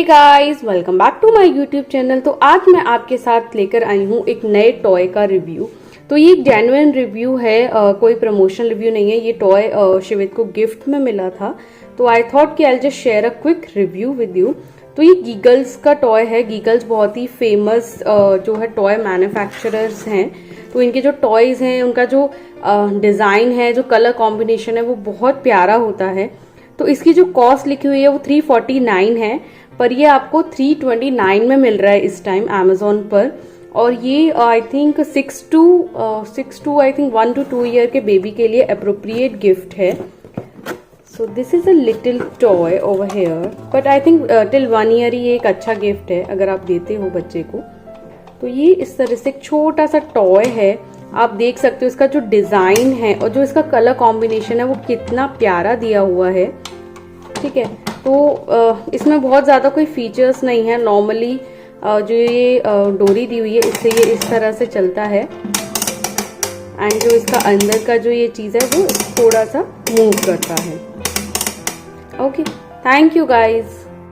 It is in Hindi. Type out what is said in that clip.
Guys, welcome back to my YouTube channel. तो आज मैं आपके साथ लेकर आई हूँ एक नए टॉय का रिव्यू। तो ये एक जेन्युइन रिव्यू है, कोई प्रमोशनल रिव्यू नहीं है। ये टॉय शिवित को गिफ्ट में मिला था, तो आई थॉट कि I just share a quick review with you. तो ये गीगल्स का टॉय है। गीगल्स बहुत ही फेमस जो है टॉय मैन्युफैक्चरर्स हैं। तो इनके जो टॉयज हैं, उनका जो डिज़ाइन है, जो कलर कॉम्बिनेशन है, वो बहुत प्यारा होता है। तो इसकी जो कॉस्ट लिखी हुई है वो 349 है, पर ये आपको 329 में मिल रहा है इस टाइम अमेजोन पर। और ये I think 6 to I think 1 to 2 year के बेबी के लिए अप्रोप्रिएट गिफ्ट है। So this is a little toy over here, but I think till 1 year ही एक अच्छा गिफ्ट है अगर आप देते हो बच्चे को। तो ये इस तरह से एक छोटा सा टॉय है। आप देख सकते हो इसका जो डिजाइन है और जो इसका कलर कॉम्बिनेशन है वो कितना प्यारा दिया हुआ है। ठीक है, तो इसमें बहुत ज़्यादा कोई फीचर्स नहीं है। नॉर्मली जो ये डोरी दी हुई है, इससे ये इस तरह से चलता है। एंड जो इसका अंदर का जो ये चीज़ है वो थोड़ा सा मूव करता है। Okay, thank you guys.